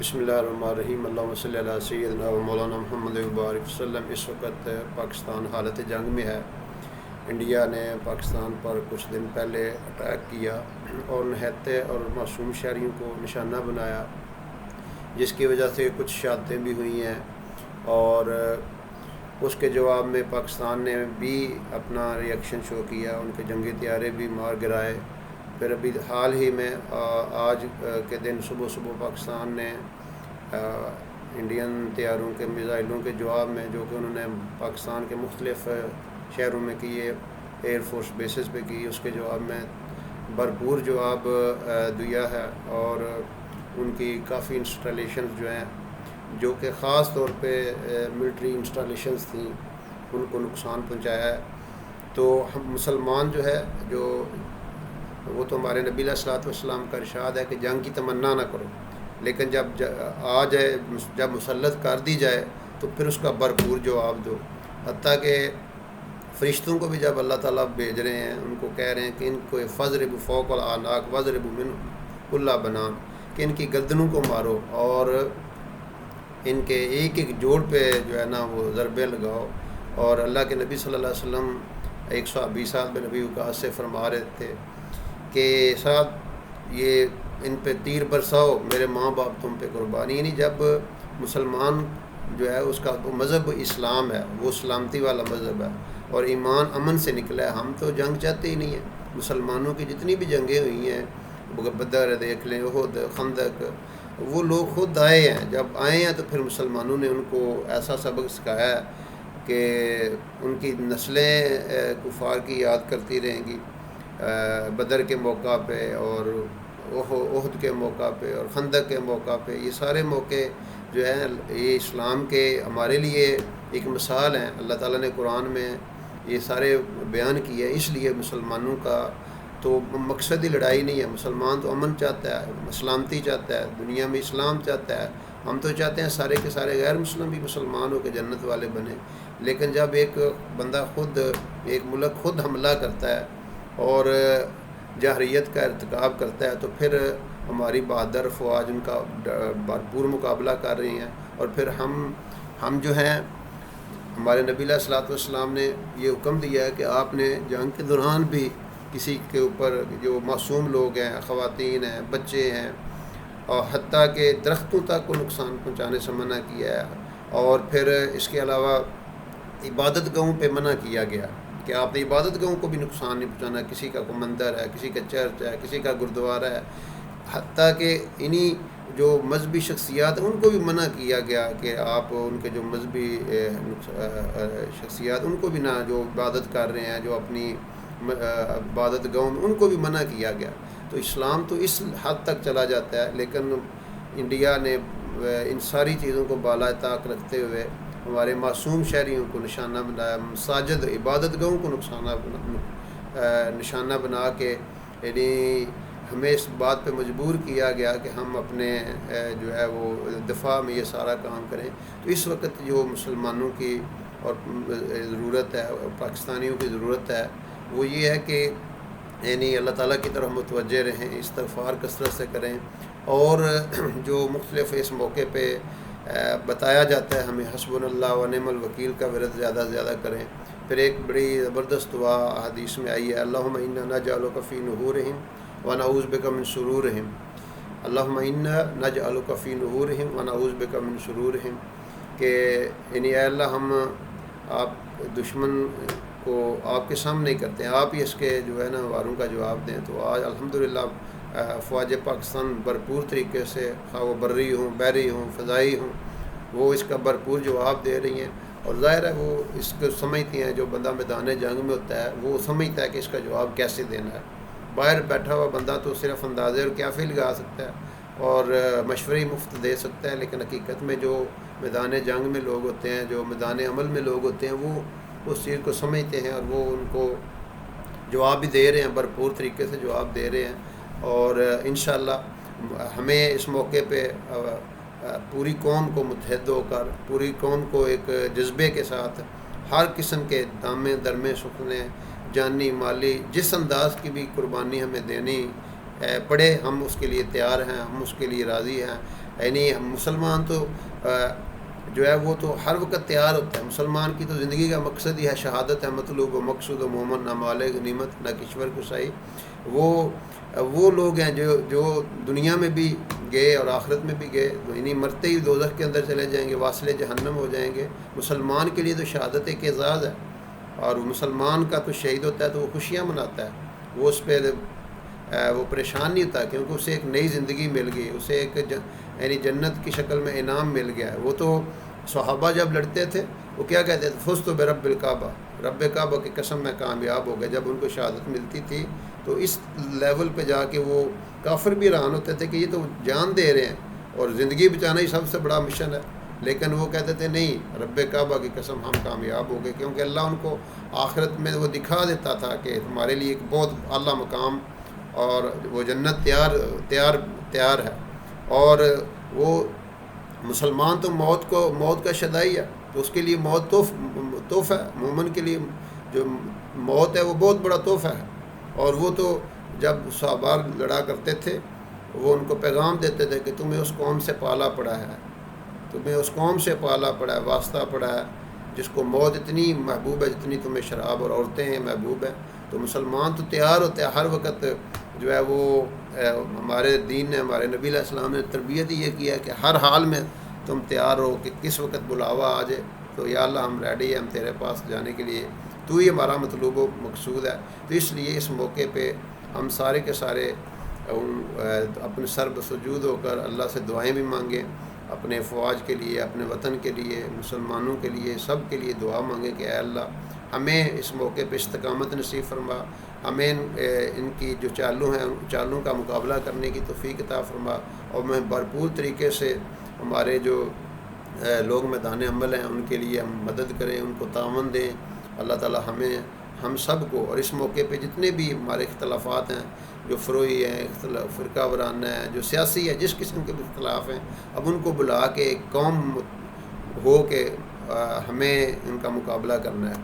بسم اللہ الرحمن الرحیم، اللہم صلی علی سیدنا و مولانا محمد وبارک وسلم۔ اس وقت پاکستان حالت جنگ میں ہے۔ انڈیا نے پاکستان پر کچھ دن پہلے اٹیک کیا اور نہتے اور معصوم شہریوں کو نشانہ بنایا، جس کی وجہ سے کچھ شہادتیں بھی ہوئی ہیں، اور اس کے جواب میں پاکستان نے بھی اپنا ریئیکشن شو کیا، ان کے جنگی طیارے بھی مار گرائے۔ پھر ابھی حال ہی میں آج کے دن صبح پاکستان نے انڈین طیاروں کے میزائلوں کے جواب میں، جو کہ انہوں نے پاکستان کے مختلف شہروں میں کیے، ایئر فورس بیسز پہ کی، اس کے جواب میں بھرپور جواب دیا ہے، اور ان کی کافی انسٹالیشنز جو ہیں، جو کہ خاص طور پہ ملٹری انسٹالیشنز تھیں، ان کو نقصان پہنچایا ہے۔ تو ہم مسلمان جو ہے، وہ تو ہمارے نبی علیہ الصلوۃ والسلام کا ارشاد ہے کہ جنگ کی تمنا نہ کرو، لیکن جب آ جائے، جب مسلط کر دی جائے تو پھر اس کا بھرپور جواب دو۔ حتیٰ کہ فرشتوں کو بھی جب اللہ تعالیٰ بھیج رہے ہیں، ان کو کہہ رہے ہیں کہ ان کو فضرب فوق الاعناق وضرب من کل بنان، کہ ان کی گردنوں کو مارو اور ان کے ایک ایک جوڑ پہ جو ہے نا وہ ضربے لگاؤ۔ اور اللہ کے نبی صلی اللہ علیہ وسلم 120 سال میں نبی وقاص سے فرما رہے تھے کہ ساتھ یہ ان پہ تیر برساؤ، میرے ماں باپ تم پہ قربانی۔ یعنی جب مسلمان جو ہے، اس کا مذہب اسلام ہے، وہ سلامتی والا مذہب ہے، اور ایمان امن سے نکلا ہے۔ ہم تو جنگ چاہتے ہی نہیں ہیں۔ مسلمانوں کی جتنی بھی جنگیں ہوئی ہیں، بدر دیکھ لیں، احد، خندق، وہ لوگ خود آئے ہیں۔ جب آئے ہیں تو پھر مسلمانوں نے ان کو ایسا سبق سکھایا ہے کہ ان کی نسلیں کفار کی یاد کرتی رہیں گی، بدر کے موقع پہ اور احد کے موقع پہ اور خندق کے موقع پہ۔ یہ سارے موقع جو ہیں، یہ اسلام کے ہمارے لیے ایک مثال ہیں۔ اللہ تعالیٰ نے قرآن میں یہ سارے بیان کیے ہیں۔ اس لیے مسلمانوں کا تو مقصد ہی لڑائی نہیں ہے۔ مسلمان تو امن چاہتا ہے، سلامتی چاہتا ہے، دنیا میں اسلام چاہتا ہے۔ ہم تو چاہتے ہیں سارے کے سارے غیر مسلم بھی مسلمان ہو کے جنت والے بنے، لیکن جب ایک بندہ خود، ایک ملک خود حملہ کرتا ہے اور جہریت کا ارتکاب کرتا ہے، تو پھر ہماری بہادر فوج ان کا بھرپور مقابلہ کر رہی ہیں۔ اور پھر ہم جو ہیں، ہمارے نبی علیہ الصلوۃ والسلام نے یہ حکم دیا ہے کہ آپ نے جنگ کے دوران بھی کسی کے اوپر، جو معصوم لوگ ہیں، خواتین ہیں، بچے ہیں، اور حتیٰ کہ درختوں تک کو نقصان پہنچانے سے منع کیا ہے۔ اور پھر اس کے علاوہ عبادت گاہوں پہ منع کیا گیا کہ آپ نے عبادت گاہوں کو بھی نقصان نہیں پہنچانا۔ کسی کا کوئی مندر ہے، کسی کا چرچ ہے، کسی کا گردوارہ ہے، حتیٰ کہ انہی جو مذہبی شخصیات ان کو بھی منع کیا گیا کہ آپ ان کے جو مذہبی شخصیات ان کو بھی نہ، جو عبادت کر رہے ہیں، جو اپنی عبادت گاہوں میں، ان کو بھی منع کیا گیا۔ تو اسلام تو اس حد تک چلا جاتا ہے، لیکن انڈیا نے ان ساری چیزوں کو بالائے طاق رکھتے ہوئے ہمارے معصوم شہریوں کو نشانہ بنایا، مساجد، عبادت گاہوں کو نشانہ بنا کے، یعنی ہمیں اس بات پہ مجبور کیا گیا کہ ہم اپنے جو ہے وہ دفاع میں یہ سارا کام کریں۔ تو اس وقت جو مسلمانوں کی اور ضرورت ہے، اور پاکستانیوں کی ضرورت ہے، وہ یہ ہے کہ یعنی اللہ تعالیٰ کی طرف متوجہ رہیں، استغفار کثرت سے کریں، اور جو مختلف اس موقع پہ بتایا جاتا ہے ہمیں، حسبنا اللہ و نعم الوکیل کا ورد زیادہ سے زیادہ کریں۔ پھر ایک بڑی زبردست دعا حدیث میں آئی ہے، اللہم انا نجعلک فی نحورہم ونعوذ بک من شرورہم، اللہم انا نجعلک فی نحورہم ونعوذ بک من شرورہم، کہ یعنی اے اللہ، ہم آپ دشمن کو آپ کے سامنے نہیں کرتے ہیں، آپ ہی اس کے جو ہے نا واروں کا جواب دیں۔ تو آج الحمدللہ فوج پاکستان بھرپور طریقے سے، خواہ وہ بری ہوں، بحری ہوں، فضائی ہوں، وہ اس کا بھرپور جواب دے رہی ہیں۔ اور ظاہر ہے وہ اس کو سمجھتی ہیں، جو بندہ میدان جنگ میں ہوتا ہے وہ سمجھتا ہے کہ اس کا جواب کیسے دینا ہے۔ باہر بیٹھا ہوا بندہ تو صرف اندازے اور کیفی لگا سکتا ہے اور مشورے مفت دے سکتا ہے، لیکن حقیقت میں جو میدان جنگ میں لوگ ہوتے ہیں، جو میدان عمل میں لوگ ہوتے ہیں، وہ اس چیز کو سمجھتے ہیں، اور وہ ان کو جواب بھی دے رہے ہیں، بھرپور طریقے سے جواب دے رہے ہیں۔ اور انشاءاللہ ہمیں اس موقع پہ پوری قوم کو متحد ہو کر، پوری قوم کو ایک جذبے کے ساتھ، ہر قسم کے دامے درمے سکھنے، جانی مالی، جس انداز کی بھی قربانی ہمیں دینی پڑے، ہم اس کے لیے تیار ہیں، ہم اس کے لیے راضی ہیں۔ یعنی مسلمان تو جو ہے وہ تو ہر وقت تیار ہوتا ہے. مسلمان کی تو زندگی کا مقصد ہی ہے شہادت ہے مطلوب و مقصود و مومن نہ مال غنیمت نہ کشور کسائی. وہ لوگ ہیں جو دنیا میں بھی گئے اور آخرت میں بھی گئے، یعنی مرتے ہی دوزخ کے اندر چلے جائیں گے، واصل جہنم ہو جائیں گے. مسلمان کے لیے تو شہادت ایک اعزاز ہے، اور مسلمان کا تو شہید ہوتا ہے تو وہ خوشیاں مناتا ہے، وہ اس پہ وہ پریشان نہیں ہوتا، کیونکہ اسے ایک نئی زندگی مل گئی، اسے ایک یعنی جنت کی شکل میں انعام مل گیا ہے. وہ تو صحابہ جب لڑتے تھے وہ کیا کہتے تھے؟ فزت برب الکعبہ، رب کعبہ کی قسم میں کامیاب ہو گئے. جب ان کو شہادت ملتی تھی تو اس لیول پہ جا کے وہ کافر بھی حیران ہوتے تھے کہ یہ تو جان دے رہے ہیں اور زندگی بچانا ہی سب سے بڑا مشن ہے، لیکن وہ کہتے تھے نہیں، رب کعبہ کی قسم ہم کامیاب ہو گئے، کیونکہ اللہ ان کو آخرت میں وہ دکھا دیتا تھا کہ تمہارے لیے ایک بہت اعلیٰ مقام اور وہ جنت تیار ہے. اور وہ مسلمان تو موت کا شدائی ہے، تو اس کے لیے موت تحفہ ہے. مومن کے لیے جو موت ہے وہ بہت بڑا تحفہ ہے. اور وہ تو جب صحابہ لڑا کرتے تھے وہ ان کو پیغام دیتے تھے کہ تمہیں اس قوم سے پالا پڑا ہے، تمہیں اس قوم سے پالا پڑا ہے، واسطہ پڑا ہے، جس کو موت اتنی محبوب ہے جتنی تمہیں شراب اور عورتیں ہیں محبوب ہے. تو مسلمان تو تیار ہوتے ہیں ہر وقت. جو ہے وہ ہمارے دین نے، ہمارے نبی علیہ السلام نے تربیت یہ کیا کہ ہر حال میں تم تیار ہو کہ کس وقت بلاوا آ جائے تو یا اللہ ہم ریڈی ہیں، ہم تیرے پاس جانے کے لیے، تو ہی ہمارا مطلوب و مقصود ہے. تو اس لیے اس موقع پہ ہم سارے کے سارے اپنے سر بسجود ہو کر اللہ سے دعائیں بھی مانگیں، اپنے فوج کے لیے، اپنے وطن کے لیے، مسلمانوں کے لیے، سب کے لیے دعا مانگیں کہ اے اللہ ہمیں اس موقع پہ استقامت نصیب فرما، ہمیں ان کی جو چالوں ہیں ان چالوں کا مقابلہ کرنے کی توفیق عطا فرما، اور میں بھرپور طریقے سے ہمارے جو لوگ میدان عمل ہیں ان کے لیے ہم مدد کریں، ان کو تعاون دیں. اللہ تعالی ہم سب کو، اور اس موقع پہ جتنے بھی ہمارے اختلافات ہیں، جو فروئی ہیں، فرقہ وارانہ ہیں، جو سیاسی ہے، جس قسم کے بھی اختلاف ہیں، اب ان کو بلا کے ایک قوم ہو کے ہمیں ان کا مقابلہ کرنا ہے.